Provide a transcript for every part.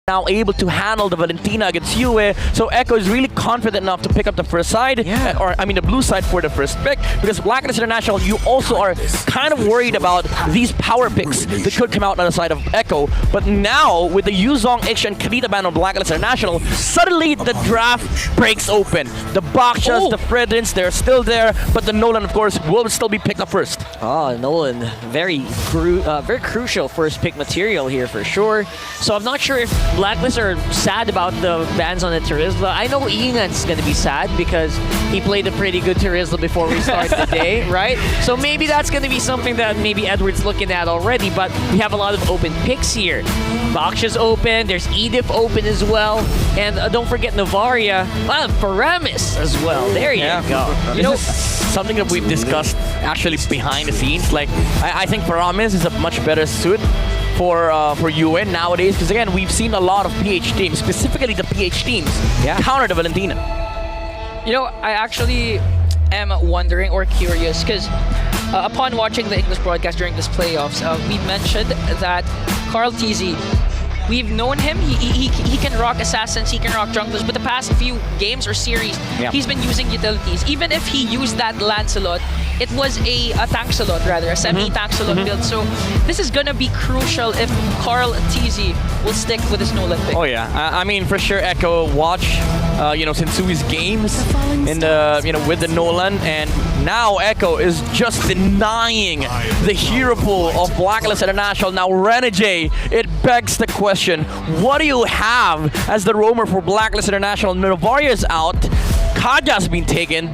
now able to handle the Valentina against Yue. So Echo is really confident enough to pick up the first side, or I mean the blue side for the first pick, because Blacklist International, you also are kind of worried about these power picks that could come out on the side of Echo. But now, with the Yuzong, Ich, and Krita ban on Blacklist International, suddenly the draft breaks open. The Bakshas, the Fredrins, they're still there, but the Nolan, of course, will still be picked up first. Oh, Nolan, very crucial first pick material here for sure. So I'm not sure if Blacklist are sad about the bans on the Terizla. I know Ian's going to be sad because he played a pretty good Terizla before we start the day, right? So maybe that's going to be something that maybe Edward's looking at already, but we have a lot of open picks here. Baksha's open, there's Edith open as well, and don't forget Navaria, Paramis as well. There you go. You know, something that we've discussed actually behind the scenes. Like, I think Paramis is a much better suit for UN nowadays, because again, we've seen a lot of PH teams, specifically the PH teams, counter the Valentina. You know, I actually am wondering or curious, because upon watching the English broadcast during this playoffs, we mentioned that Carl TZ, we've known him, he can rock assassins, he can rock junglers, but the past few games or series, he's been using utilities. Even if he used that Lancelot, it was a tank-salot rather, a semi-tank-salot build. So this is gonna be crucial if Carl TZ will stick with his Nolan pick. Oh yeah, I mean for sure Echo watch, Sensui's games in the, with the Nolan, and now Echo is just denying the hero pool of Blacklist International. Now Renegade, it begs the question, what do you have as the roamer for Blacklist International? Novaria is out. Kaja's been taken.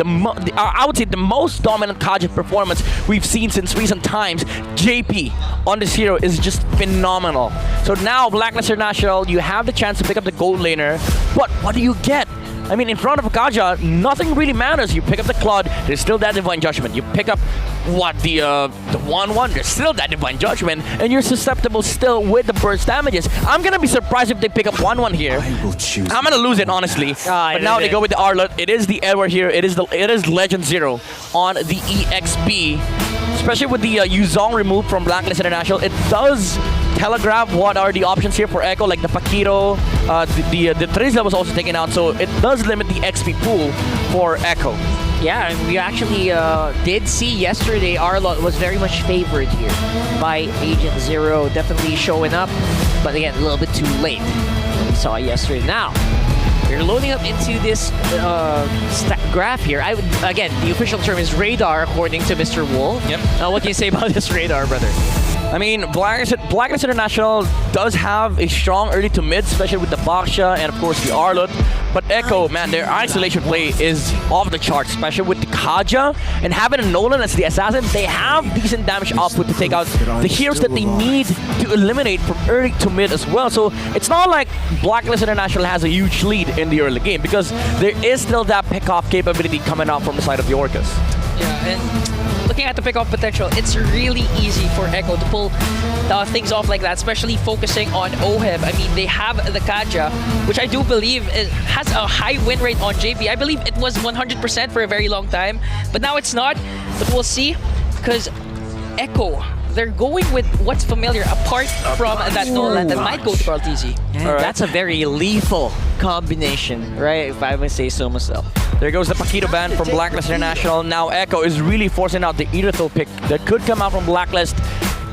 I would say the most dominant Kaja performance we've seen since recent times. JP on this hero is just phenomenal. So now Blacklist International, you have the chance to pick up the gold laner, but what do you get? I mean, in front of Kaja, nothing really matters. You pick up the Claude, there's still that Divine Judgment. You pick up, what, the 1-1, there's still that Divine Judgment, and you're susceptible still with the burst damages. I'm gonna be surprised if they pick up 1-1 here. I'm gonna lose it, honestly. But now they go with the Arlott. It is the Edward here. It is Legend Zero on the EXP. Especially with the Yuzong removed from Blacklist International, it does telegraph what are the options here for Echo, like the Paquito, the Terizla was also taken out, so it does limit the XP pool for Echo. Yeah, and we actually did see yesterday Arlott was very much favored here by Agent Zero, definitely showing up, but again, a little bit too late. We saw yesterday. Now, we're loading up into this graph here. Again, the official term is radar, according to Mr. Wool. Yep. What can you say about this radar, brother? I mean, Blacklist International does have a strong early to mid, especially with the Baksha and of course the Arlott. But Echo, man, their isolation play is off the charts, especially with the Kaja and having a Nolan as the assassin. They have decent damage output to take out the heroes that they need to eliminate from early to mid as well. So it's not like Blacklist International has a huge lead in the early game, because there is still that pick-off capability coming out from the side of the Orcas. Yeah, and looking at the pick-off potential, it's really easy for Echo to pull things off like that, especially focusing on Oheb. I mean, they have the Kaja, which I do believe has a high win rate on JP. I believe it was 100% for a very long time, but now it's not. But we'll see, because Echo, they're going with what's familiar apart from that Nolan that might go to Carl TZ. Yeah, that's a very lethal combination, right? If I would say so myself. There goes the Paquito ban from Blacklist International. Now Echo is really forcing out the Irithel pick that could come out from Blacklist.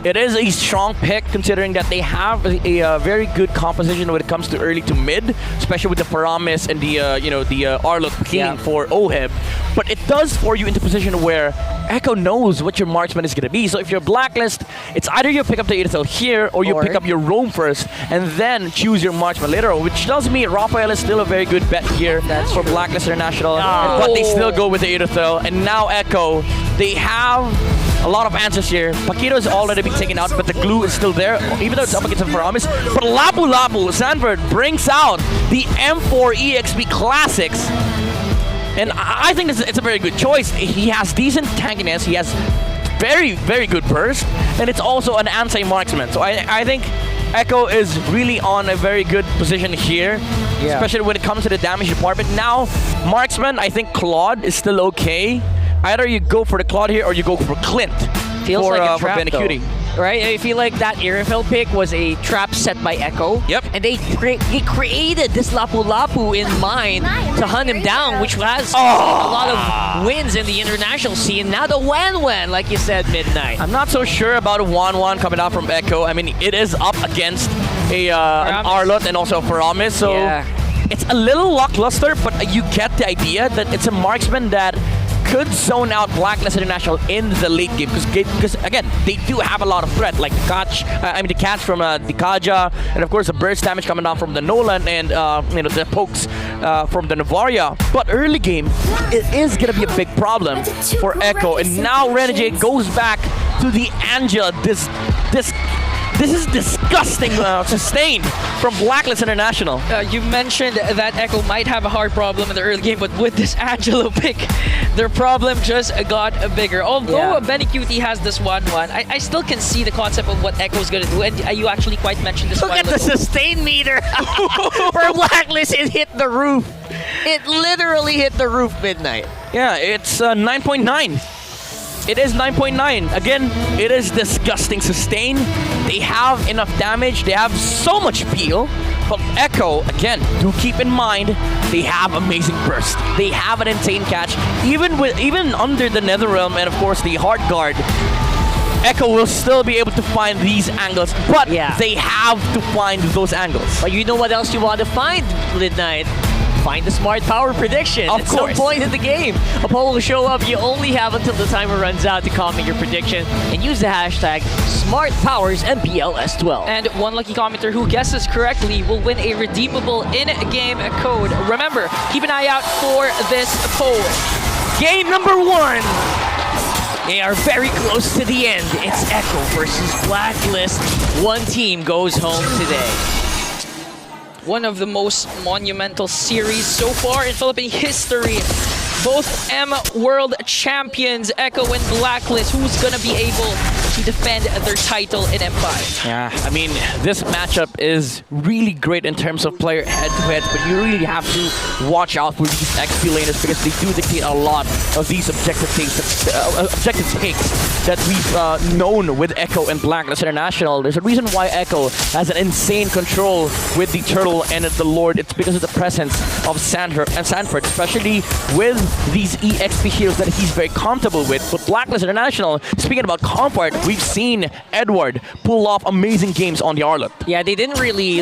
It is a strong pick, considering that they have a very good composition when it comes to early to mid, especially with the Paramis and the the Arlott picking for Oheb. But it does for you into position where Echo knows what your marksman is going to be. So if you're Blacklist, it's either you pick up the Irithel here, or you pick up your roam first and then choose your marksman later, which tells me Raphael is still a very good bet here for Blacklist International. But they still go with the Irithel, and now Echo, they have a lot of answers here. Paquito has already been taken out, but the glue is still there, even though it's up against the Paramis. But Lapu Lapu, Sanford brings out the M4 EXP Classics. And I think it's a very good choice. He has decent tankiness, he has very, very good burst, and it's also an anti-marksman. So I think Echo is really on a very good position here, especially when it comes to the damage department. Now, marksman, I think Claude is still okay. Either you go for the Claude here, or you go for Clint Feels like a trap, Benecutie. right? I feel like that Mpl pick was a trap set by Echo. Yep. And he created this Lapu-Lapu in mind to hunt him down, which has a lot of wins in the international scene. Now the Wan, like you said, Midnight. I'm not so sure about a 1-1 coming out from Echo. I mean, it is up against an Arlott and also a Paramis, so it's a little lackluster, but you get the idea that it's a marksman that could zone out Blacklist International in the late game because again they do have a lot of threat, like the catch from the Kaja, and of course the burst damage coming down from the Nolan and the pokes from the Navaria. But early game, it is gonna be a big problem for Echo, and now Renegade goes back to the Angela. This is disgusting sustain from Blacklist International. You mentioned that Echo might have a hard problem in the early game, but with this Angelo pick, their problem just got bigger. Although Benny QT has this 1-1, I still can see the concept of what Echo's going to do, and you actually quite mentioned this. Look at the sustain meter for Blacklist. It hit the roof. It literally hit the roof, Midnight. Yeah, it's 9.9. It is 9.9. Again, it is disgusting sustain. They have enough damage. They have so much peel. But Echo, again, do keep in mind, they have amazing burst. They have an insane catch. Even under the Netherrealm and of course the Heart Guard, Echo will still be able to find these angles. But they have to find those angles. But you know what else you want to find, Midnight? Find the smart power prediction. Of At course. some point in the game, a poll will show up. You only have until the timer runs out to comment your prediction and use the hashtag SmartPowersMPLS12. And one lucky commenter who guesses correctly will win a redeemable in-game code. Remember, keep an eye out for this poll. Game number 1. They are very close to the end. It's Echo versus Blacklist. One team goes home today. One of the most monumental series so far in Philippine history. Both World Champions, Echo and Blacklist. Who's gonna be able to defend their title in M5? Yeah, I mean, this matchup is really great in terms of player head-to-head, but you really have to watch out for these XP laners because they do dictate a lot of these objective takes that we've known with Echo and Blacklist International. There's a reason why Echo has an insane control with the Turtle and the Lord. It's because of the presence of Sanford, especially with these EXP heroes that he's very comfortable with. But Blacklist International, speaking about comfort, we've seen Edward pull off amazing games on the Arlott. Yeah, they didn't really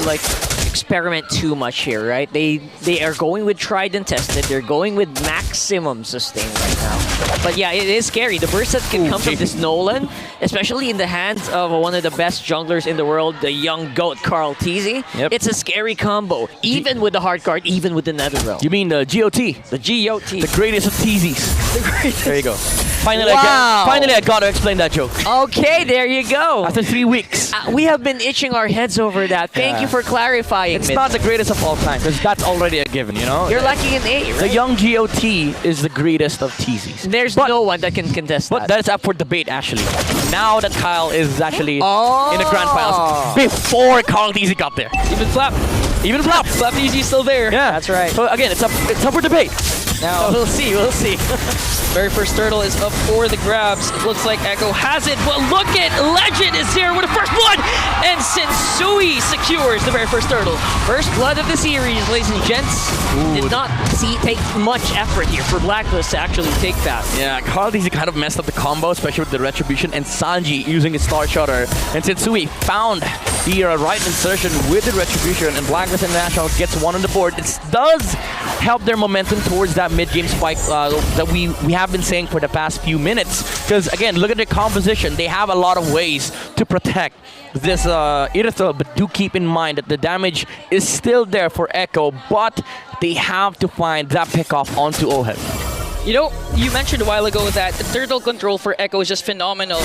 experiment too much here, right? They are going with tried and tested. They're going with maximum sustain right now. But yeah, it is scary. The burst that can come from this Nolan, especially in the hands of one of the best junglers in the world, the young GOAT Carl TZ. Yep. It's a scary combo, even with the hard card, even with the Netherrealm. You mean the GOT? The GOT. The greatest of TZs. The greatest. There you go. Finally, Wow. I got to explain that joke. Okay, there you go. After 3 weeks. We have been itching our heads over that. Thank you for clarifying. It's not the greatest of all time, because that's already a given, you know? You're lacking an A, right? The young GOT is the greatest of TZs. There's no one that can contest But that. that is up for debate, actually. Now that Kyle is actually in the grand finals, before Carl TZ got there. Even Flap. Even Flap. Flap TZ is still there. Yeah, That's right. So again, it's up for debate. Now, We'll see. very first turtle is up for the grabs. It looks like Echo has it, but look at Legend is here with the first blood, and Sensui secures the very first turtle. First blood of the series, ladies and gents. Did not take much effort here for Blacklist to actually take that. Yeah, Carl TZ kind of messed up the combo, especially with the Retribution, and Sanji using his Star Shutter. And Sensui found the right insertion with the Retribution, and Blacklist International gets one on the board. It does help their momentum towards that mid-game spike that we have been saying for the past few minutes. Because again, look at their composition. They have a lot of ways to protect this Irithel, but do keep in mind that the damage is still there for Echo, but they have to find that pickoff onto Ohead. You know, you mentioned a while ago that turtle control for Echo is just phenomenal.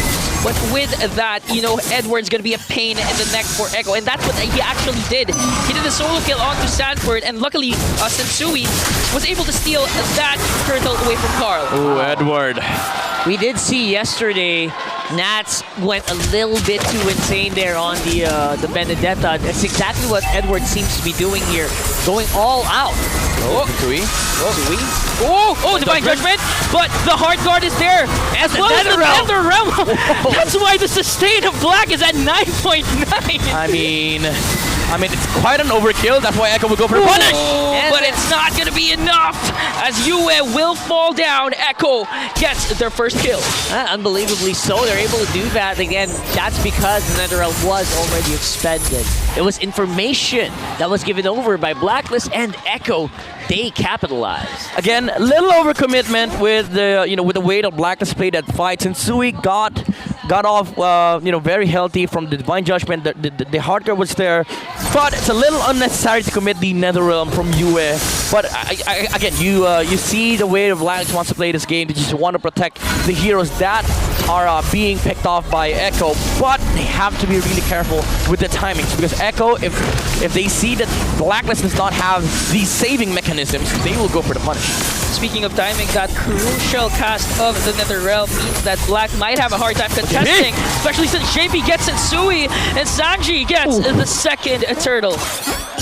But with that, you know, Edward's gonna be a pain in the neck for Echo, and that's what he actually did. He did a solo kill onto Sanford, and luckily, Sensui was able to steal that turtle away from Carl. Oh, Edward. We did see yesterday Nats went a little bit too insane there on the Benedetta. That's exactly what Edward seems to be doing here, going all out. Sui. Divine Judgment, but the hard guard is there, as well as the Nether Realm. That's why the sustain of Black is at 9.9. I mean, it's quite an overkill. That's why Echo will go for the punish. But it's not going to be enough, as Yue will fall down. Echo gets their first kill. Unbelievably so, they're able to do that. Again, that's because the NetherRealm was already expended. It was information that was given over by Blacklist and Echo. They capitalized. Again, a little overcommitment with the with the way that Blacklist played that fight. Since Sui got off very healthy from the Divine Judgment. The hardcore was there, but it's a little unnecessary to commit the NetherRealm from Yue. But again, you see the way Blacklist wants to play this game. They just want to protect the heroes that are being picked off by Echo, but they have to be really careful with the timings, because Echo, if they see that Blacklist does not have these saving mechanisms, they will go for the punish. Speaking of timing, that crucial cast of the NetherRealm means that Black might have a hard time contesting, especially since JP gets Sensui and Sanji gets the second turtle.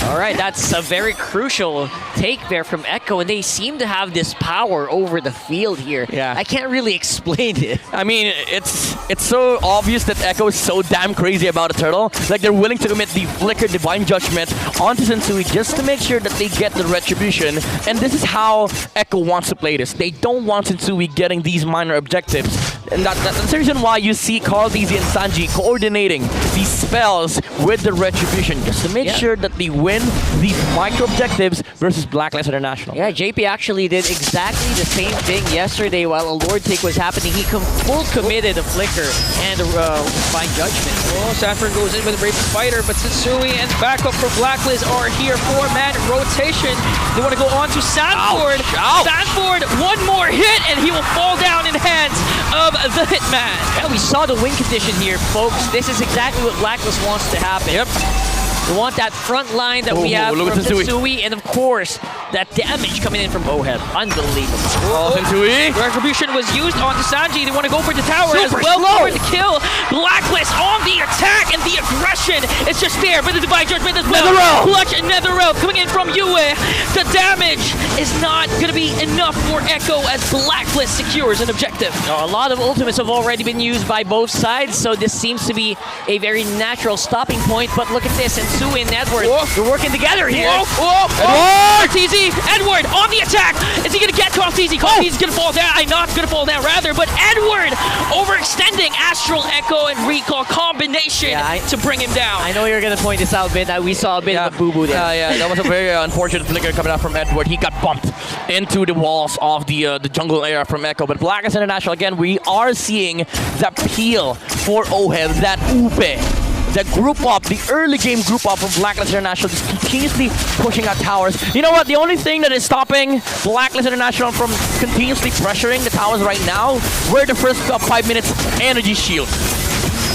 All right, that's a very crucial take there from Echo, and they seem to have this power over the field here. Yeah. I can't really explain it. I mean, it's so obvious that Echo is so damn crazy about a turtle. Like, they're willing to commit the Flicker Divine Judgment onto Sensui just to make sure that they get the retribution. And this is how Echo wants to play this. They don't want Sensui getting these minor objectives. And that's the reason why you see Carl DZ and Sanji coordinating these spells with the retribution, just to make sure that they win these micro objectives versus Blacklist International. Yeah, JP actually did exactly the same thing yesterday while a Lord Take was happening. He full committed a Flicker and a Divine Judgment. Sanford goes in with a Brave Fighter, but Sensui and backup for Blacklist are here. 4-man rotation. They want to go on to Sanford. Sanford, one more hit, and he will fall down in the hands of the Hitman. Yeah, we saw the win condition here, folks. This is exactly what Blacklist wants to happen. Yep. We want that front line that we have from Sensui, and of course, that damage coming in from Oheb. Unbelievable. Sensui. Retribution was used onto Sanji. They want to go for the tower as Super well slow. for the kill. Blacklist on the attack, and the aggression is just there. But the Divine Judgment as well. NetherRealm. Clutch and NetherRealm coming in from Yue. The damage is not going to be enough for Echo as Blacklist secures an objective. Now, a lot of ultimates have already been used by both sides, so this seems to be a very natural stopping point. But look at this, and Sui and Edward, they're working together here. Edward! TZ, Edward on the attack. Is he going to get Carl TZ? Carl TZ is going to fall down. Not going to fall down, rather, but Edward overextending Astral Echo and Recall combination to bring him down. I know you're going to point this out, Ben. We saw a bit of a boo-boo there. Yeah, that was a very unfortunate flicker coming out from Edward. He got bumped into the walls of the jungle area from Echo. But Blacklist International, again, we are seeing that peel for Oheb, that Upe. The group up, the early game group up from Blacklist International, just continuously pushing out towers. You know what? The only thing that is stopping Blacklist International from continuously pressuring the towers right now were the first 5 minutes energy shield.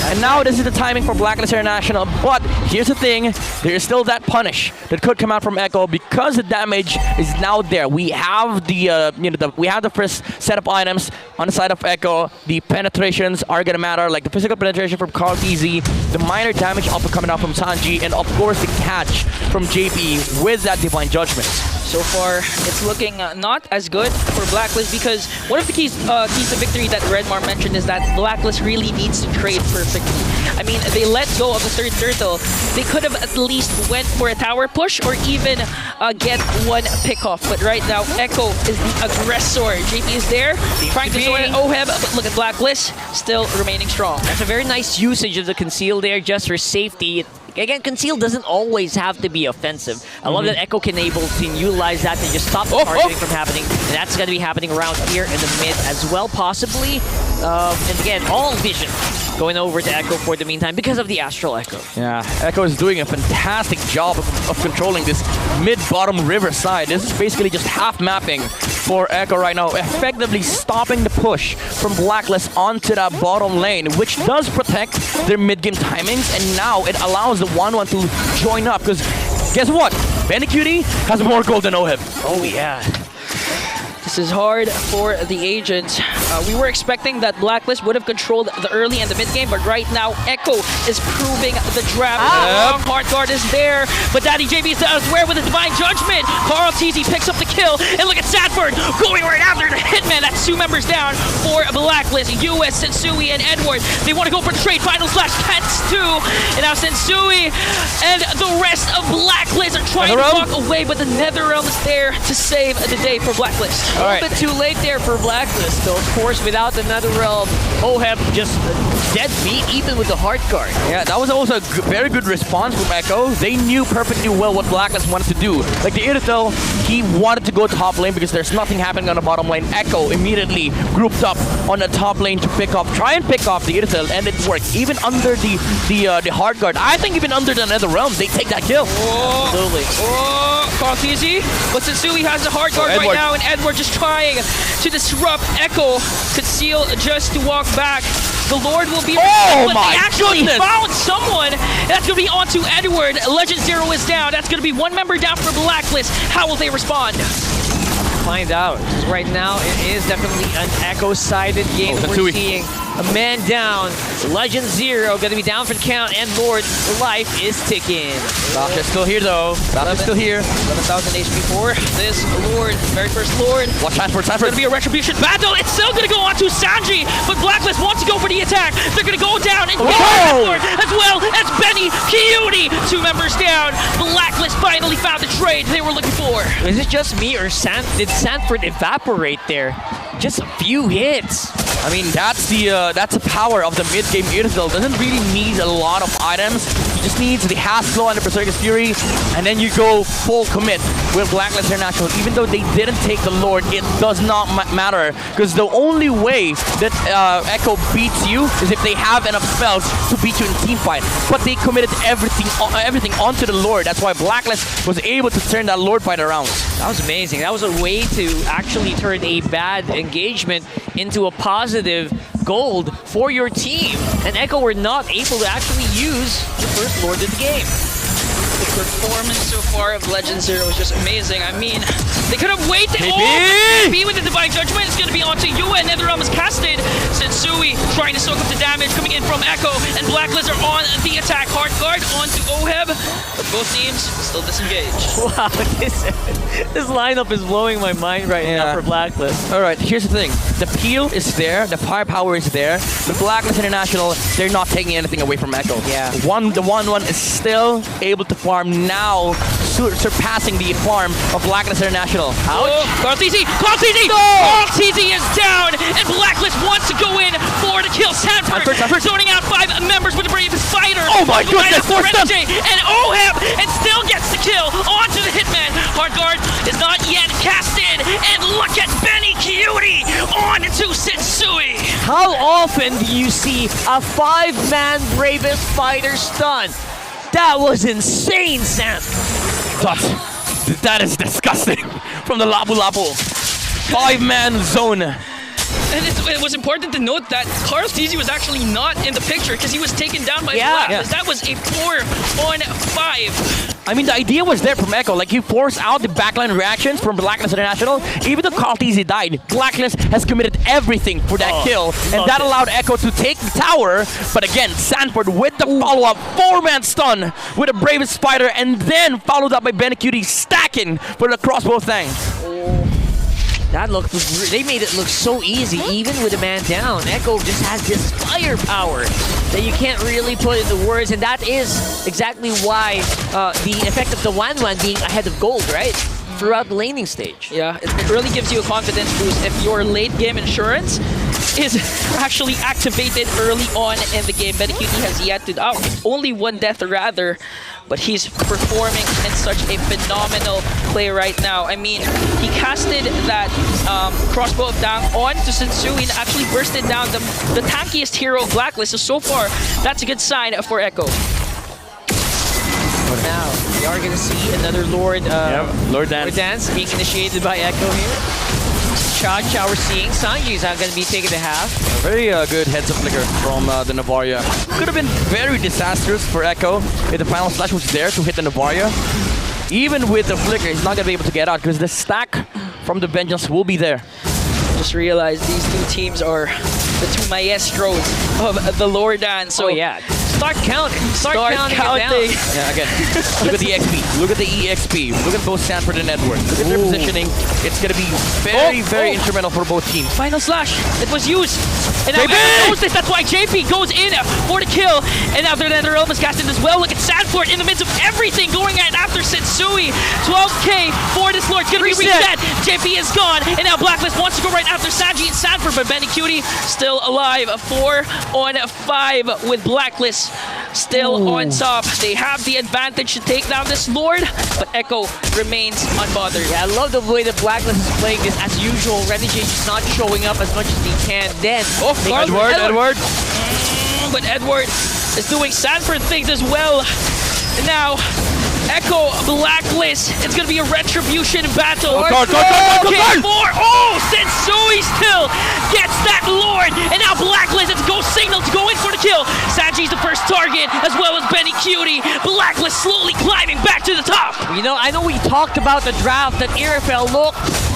And now this is the timing for Blacklist International, but here's the thing, there is still that punish that could come out from Echo because the damage is now there. We have the first set of items on the side of Echo. The penetrations are gonna matter, like the physical penetration from Carl TZ, the minor damage up coming out from Sanji, and of course the catch from JP with that Divine Judgment. So far, it's looking not as good for Blacklist, because one of the keys to victory that Redmar mentioned is that Blacklist really needs to trade perfectly. I mean, they let go of the third turtle. They could have at least went for a tower push or even get one pick-off. But right now, Echo is the aggressor. JP is there, trying to destroy Oheb, but look at Blacklist, still remaining strong. That's a very nice usage of the conceal there just for safety. Again, conceal doesn't always have to be offensive. I love that Echo can utilize that to just stop the targeting from happening. And that's going to be happening around here in the mid as well, possibly. And again, all vision going over to Echo for the meantime because of the Astral Echo. Yeah, Echo is doing a fantastic job of controlling this mid-bottom river side. This is basically just half mapping for Echo right now, effectively stopping the push from Blacklist onto that bottom lane, which does protect their mid-game timings, and now it allows the 1-1 to join up, because guess what? Benny Cutie has more gold than Oheb. Oh yeah. To This is hard for the agents. We were expecting that Blacklist would have controlled the early and the mid game, but right now Echo is proving the draft. Hard guard is there, but Daddy JB is elsewhere with a divine judgment. Carl TZ picks up the kill, and look at Sanford going right after the hitman. That's 2 members down for Blacklist. US, Sensui, and Edward. They want to go for the trade. Final slash Pets 2, and now Sensui and the rest of Blacklist are trying to walk away, but the Netherrealm is there to save the day for Blacklist. A little bit too late there for Blacklist, though. Of course, without the Netherrealm, OHEB just dead beat even with the hard guard. Yeah, that was also a very good response from Echo. They knew perfectly well what Blacklist wanted to do. Like the Irithel, he wanted to go top lane because there's nothing happening on the bottom lane. Echo immediately grouped up on the top lane to try and pick off the Irithel, and it worked. Even under the hard guard, I think even under the Netherrealm, they take that kill. Absolutely. Carl TZ, but Sensui has the hard guard right now, and Edward just trying to disrupt Echo. Conceal just to walk back. The Lord will be oh but my they actually goodness. found someone. That's going to be onto Edward. Legend Zero is down. That's going to be 1 member down for Blacklist. How will they respond? Find out. Right now, it is definitely an Echo-sided game that we're seeing. A man down. Legend Zero going to be down for the count, and Lord, the life is ticking. Doctor is still here though. Doctor is still here. 11,000 HP for this Lord, very first Lord. Watch Sanford. It's going to be a retribution battle. It's still going to go on to Sanji, but Blacklist wants to go for the attack. They're going to go down and get Lord as well as Benny Cutie. 2 members down. Blacklist finally found the trade they were looking for. Is it just me, or did Sanford evaporate there? Just a few hits. I mean, that's the power of the mid-game Irithel. Doesn't really need a lot of items. He just needs the Hasbro and the Berserker's Fury, and then you go full commit with Blacklist International. Even though they didn't take the Lord, it does not matter, because the only way that Echo beats you is if they have enough spells to beat you in team fight. But they committed everything onto the Lord. That's why Blacklist was able to turn that Lord fight around. That was amazing. That was a way to actually turn a bad engagement into a positive gold for your team. And Echo were not able to actually use the first Lord of the game. The performance so far of Legend Zero is just amazing. I mean, they could have waited. Be with the Divine Judgment. It's going to be onto Yua, and Netherrealm is casted. Sensui trying to soak up the damage coming in from Echo, and Blacklist are on the attack. Hard guard onto OHEB, but both teams still disengaged. Wow, this lineup is blowing my mind right now for Blacklist. All right, here's the thing. The peel is there, the firepower is there. The Blacklist International, they're not taking anything away from Echo. Yeah. The 1-1 is still able to farm now, surpassing the farm of Blacklist International. Ouch! Carl TZ! Carl TZ! No! Carl TZ is down, and Blacklist wants to go in for the kill. Sanford zoning out 5 members with the bravest fighter. Oh my goodness! And OHEB, and still gets the kill onto the hitman. Hard guard is not yet casted, and look at Benny Cutie on to Sensui. How often do you see a 5-man bravest fighter stun? That was insane, Sam. That is disgusting from the Lapu Lapu. 5-man zone. And it was important to note that Carl TZ was actually not in the picture because he was taken down by Blacklist. That was a 4-on-5. I mean, the idea was there from Echo. Like, he forced out the backline reactions from Blacklist International. Even though Carl TZ died, Blacklist has committed everything for that kill. And that allowed Echo to take the tower. But again, Sanford with the follow-up 4-man stun with a bravest spider, and then followed up by Benny Cutie stacking for the crossbow thing. That looked, they made it look so easy, even with a man down. Echo just has this firepower that you can't really put into words, and that is exactly why the effect of the 1-1 being ahead of gold, right? Throughout the laning stage. Yeah, it really gives you a confidence boost if your late game insurance is actually activated early on in the game. Benny Cutie has yet to, only 1 death rather, but he's performing in such a phenomenal play right now. I mean, he casted that crossbow of down on to Sensui and actually bursted down the tankiest hero of Blacklist. So far, that's a good sign for Echo. Now, we are going to see another Lord Dance being initiated by Echo here. Cha we're seeing. Sanji's going to be taking the half. Very good heads-up flicker from the Navaria. Could have been very disastrous for Echo if the final slash was there to hit the Navaria. Even with the flicker, he's not going to be able to get out because the stack from the Vengeance will be there. Just realized these two teams are the two maestros of the lore dance. So Oh yeah. Start counting. Start counting. counting. It down. Yeah, again, look at the XP, look at the EXP, look at both Stanford and Edward. Look at their positioning. It's going to be very instrumental for both teams. Final slash. It was used. And now JP! Echo knows this. That's why JP goes in for the kill. And after that, they're almost casted as well. Look at Sanford in the midst of everything going at after Sensui. 12k for this Lord. It's going to be reset. JP is gone. And now Blacklist wants to go right after Saji and Sanford. But Benny Cutie still alive. 4 on 5 with Blacklist still on top. They have the advantage to take down this Lord. But Echo remains unbothered. Yeah, I love the way that Blacklist is playing this as usual. Renegade just not showing up as much as he can. Then, Edward. But Edward is doing Sanford things as well. And now, Echo, Blacklist. It's going to be a retribution battle. Guard. Oh, Sensui still gets that Lord. And now Blacklist, it's go signal to go in for the kill. Saji's the first target, as well as Benny Cutie. Blacklist slowly climbing back to the top. you know, I know we talked about the draft that Irifel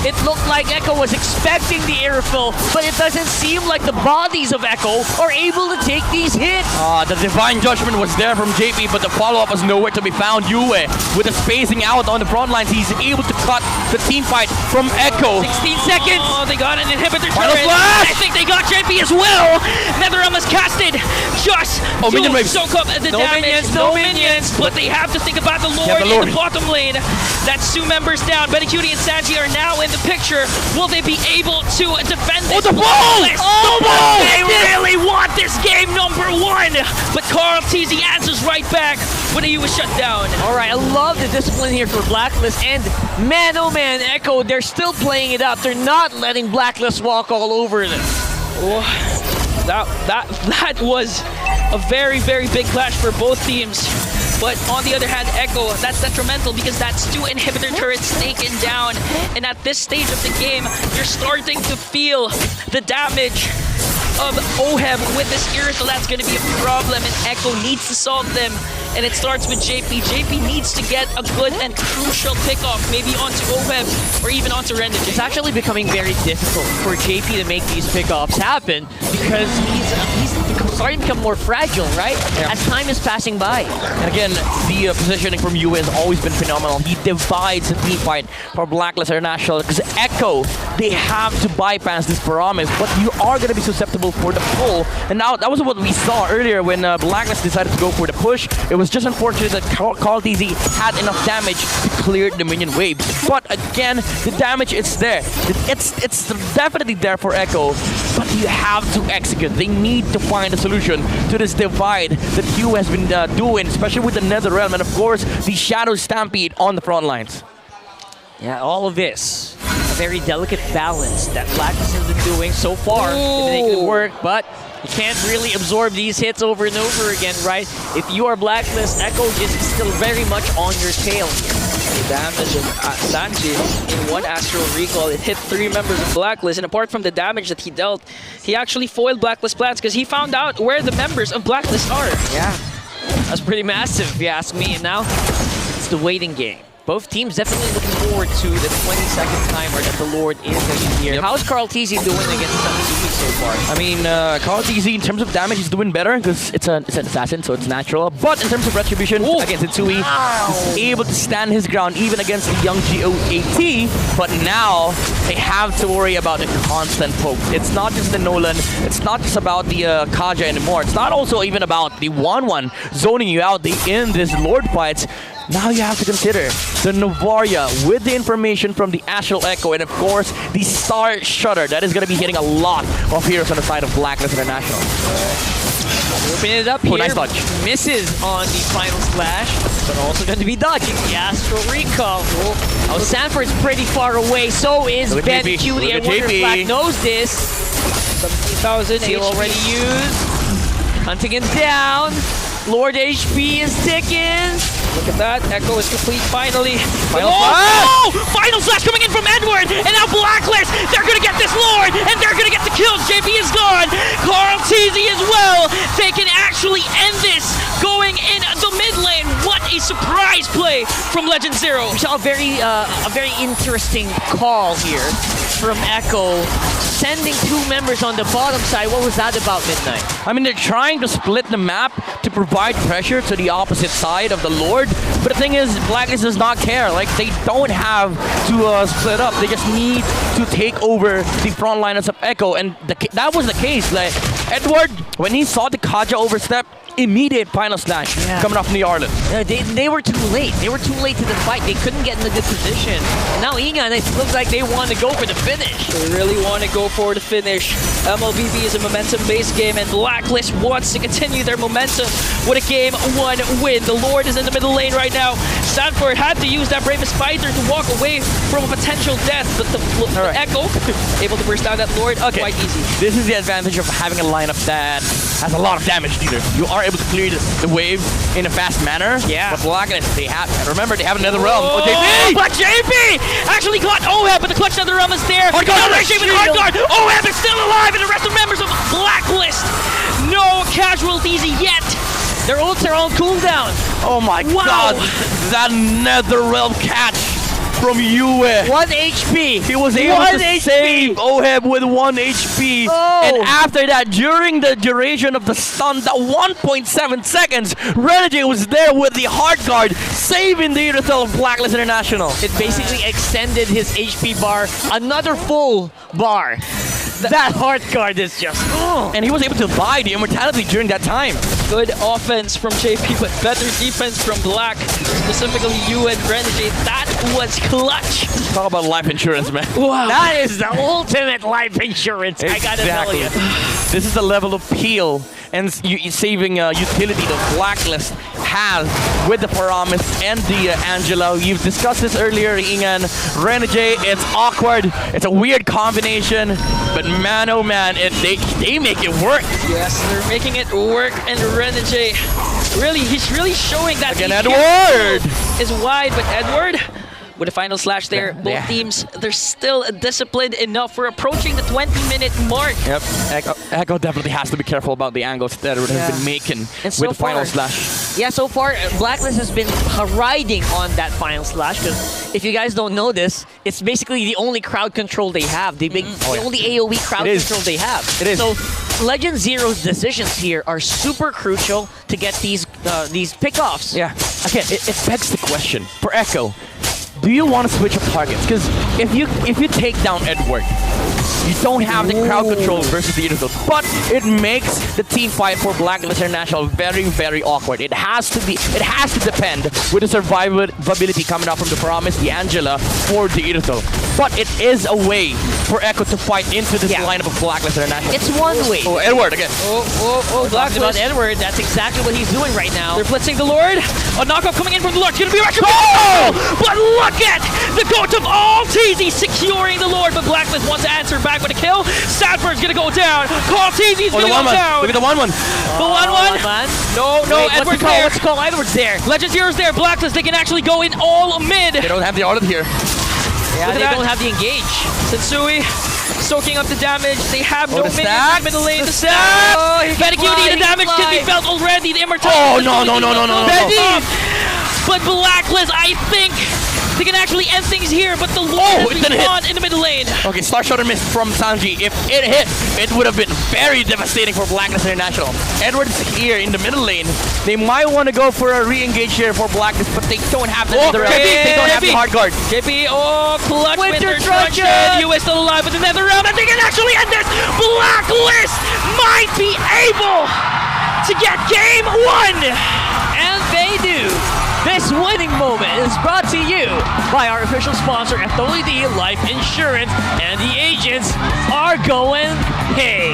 it looked like Echo was expecting the Irifel, but it doesn't seem like the bodies of Echo are able to take these hits. The Divine Judgment was there from JP, but the follow-up was nowhere to be found. Yue, with the spacing out on the front lines, he's able to cut the team fight from Echo. 16 seconds. Oh, they got an inhibitor Final turret. flash! I think they got JP as well. NetherRealm is casted. Just minion to waves. soak up the damage. No minions. But they have to think about the Lord in the bottom lane. That's 2 members down. Benny Cutie and Saji are now in the picture. Will they be able to defend this? The ball! They really want this game number 1. But Carl TZ answers right back when he was shut down. All right, I love the discipline here for Blacklist, and man, oh man, Echo, they're still playing it up. They're not letting Blacklist walk all over them. Oh, that was a very big clash for both teams. But on the other hand, Echo, that's detrimental because that's 2 inhibitor turrets taken down. And at this stage of the game, you're starting to feel the damage of OHEB with this Irithel. That's going to be a problem, and Echo needs to solve them. And it starts with JP. JP needs to get a good and crucial pickoff, maybe onto OHEB or even onto Renegade. It's actually becoming very difficult for JP to make these pickoffs happen because he's starting to become more fragile, right? Yeah. As time is passing by. And again, the positioning from Yue has always been phenomenal. He divides the team fight for Blacklist International because Echo, they have to bypass this Paramis, but you are going to be susceptible for the pull. And now that was what we saw earlier when Blacklist decided to go for the push. It was just unfortunate that Carl TZ had enough damage to clear the minion waves. But again, the damage is there. It's definitely there for Echo, but you have to execute. They need to find a solution to this divide that Hugh has been doing, especially with the NetherRealm and of course the Shadow Stampede on the front lines. Yeah, all of this. A very delicate balance that Blacklist has been doing so far to make it work, but you can't really absorb these hits over and over again, right? If you are Blacklist, Echo is still very much on your tail here. The damage of Sanji in 1 Astral Recall, it hit 3 members of Blacklist, and apart from the damage that he dealt, he actually foiled Blacklist plans because he found out where the members of Blacklist are. Yeah, that's pretty massive if you ask me, and now it's the waiting game. Both teams definitely looking forward to the 20-second timer that the Lord is going to here. Yep. How's Carl TZ doing against Sansui so far? I mean, Carl TZ in terms of damage is doing better because it's an assassin, so it's natural. But in terms of retribution against Sensui, he's able to stand his ground even against the young GOAT. But now they have to worry about the constant poke. It's not just the Nolan. It's not just about the Kaja anymore. It's not also even about the 1-1 zoning you out in this Lord fights. Now you have to consider the Novaria with the information from the Astral Echo and of course the Star Shudder that is going to be hitting a lot of heroes on the side of Blacklist International. Opening it up here, nice dodge. Misses on the final slash, but also going to be dodging the Astral Recall. Oh, Sanford's pretty far away, so is Ben Cutie. I wonder if Black knows this. 17,000 Seal already used. Hunting him down. Lord HP is ticking. Look at that. Echo is complete finally. Final oh! Final slash coming in from Edward! And now Blacklist! They're gonna get this Lord! And they're gonna get the kills! JP is gone! Carl TZ as well! They can actually end this going in the mid lane. What a surprise play from Legend Zero! We saw a very interesting call here from Echo, sending 2 members on the bottom side. What was that about, Midnight? I mean, they're trying to split the map to provide pressure to the opposite side of the Lord. But the thing is, Blacklist does not care. Like, they don't have to split up. They just need to take over the front liners of Echo. And that was the case. Like, Edward, when he saw the Kaja overstep, immediate final slash coming off from the Arlen. They were too late. They were too late to the fight. They couldn't get in a good position. And now Ingan, it looks like they want to go for the finish. They really want to go for the finish. MLBB is a momentum-based game, and Blacklist wants to continue their momentum with a Game 1 win. The Lord is in the middle lane right now. Sanford had to use that Bravest Fighter to walk away from a potential death, but the Echo able to burst down that Lord quite easy. This is the advantage of having a lineup that has a lot of damage dealer. You are able to clear the wave in a fast manner. Yeah. But Blacklist, they have another realm. Oh, JP! but JP actually got OHEB, but the clutch another realm is there. Hard guard, With hard guard. OHEB is still alive, and the rest of the members of Blacklist. No casualties yet. Their ults are on cooldown. Oh my god! That nether realm catch from Yue. 1 HP. He was able to save Oheb with 1 HP. Oh. And after that, during the duration of the stun, that 1.7 seconds, Renegade was there with the hard guard, saving the Irithel of Blacklist International. It basically extended his HP bar another full bar. That hard guard is just... And he was able to buy the immortality during that time. Good offense from JP, but better defense from Black, specifically you and Renegade. That was clutch. Talk about life insurance, man. Wow. That is the ultimate life insurance, I gotta tell you. This is the level of peel and saving utility that Blacklist has with the Paramis and the Angela. You've discussed this earlier, Ingan. Renegade, it's awkward. It's a weird combination, but man, oh man, they make it work. Yes, they're making it work, and Renegade, he's really showing that Again, the Edward is wide, but Edward, with a final slash there, both teams, they're still disciplined enough for approaching the 20-minute mark. Yep, Echo definitely has to be careful about the angles that Edward has been making and with the final slash. Yeah, so far, Blacklist has been riding on that final slash, because if you guys don't know this, it's basically the only crowd control they have. The only AoE crowd control they have. It is. So Legend Zero's decisions here are super crucial to get these pickoffs. Yeah, again, it begs the question for Echo. Do you want to switch up targets? Because if you take down Edward, you don't have the crowd control versus the Irithel. But it makes the team fight for Blacklist International very, very awkward. It has to depend with the survivability coming out from the Promise, the Angela, for the Irithel. But it is a way for Echo to fight into this lineup of Blacklist International. It's one way. Oh, Edward again. Talking about Edward, that's exactly what he's doing right now. They're blitzing the Lord. A knockoff coming in from the Lord. It's gonna be a but look at the goat of all TZ securing the Lord, but Blacklist wants to answer back with a kill. Sadford's gonna go down. Carl TZ's gonna go down. Look at the 1-1. The 1-1. No, Wait, Edward's there. What's the call? Edward's there. Legend Zero's there. Blacklist, they can actually go in all mid. They don't have the audit here. Yeah, they don't have the engage. Sensui soaking up the damage. They have no the minions in stacks. the middle lane. The stacks. stacks. Betty, the damage can be felt already. The immortality. Oh, no. Betty. But Blacklist, I think they can actually end things here, but the Lord is gone in the middle lane. Okay, Star Shooter missed from Sanji. If it hit, it would have been very devastating for Blacklist International. Edward's here in the middle lane. They might want to go for a re-engage here for Blacklist, but they don't have the nether realm. They don't have the hard guard. JP, clutch Winter Winter Truncheon. You is still alive with the nether realm, and they can actually end this. Blacklist might be able to get Game 1. And they do. This winning moment is brought to you by our official sponsor, FWD Life Insurance, and the agents are going hey.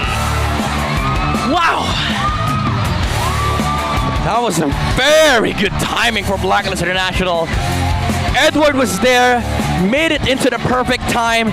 Wow. That was a very good timing for Blacklist International. Edward was there, made it into the perfect time.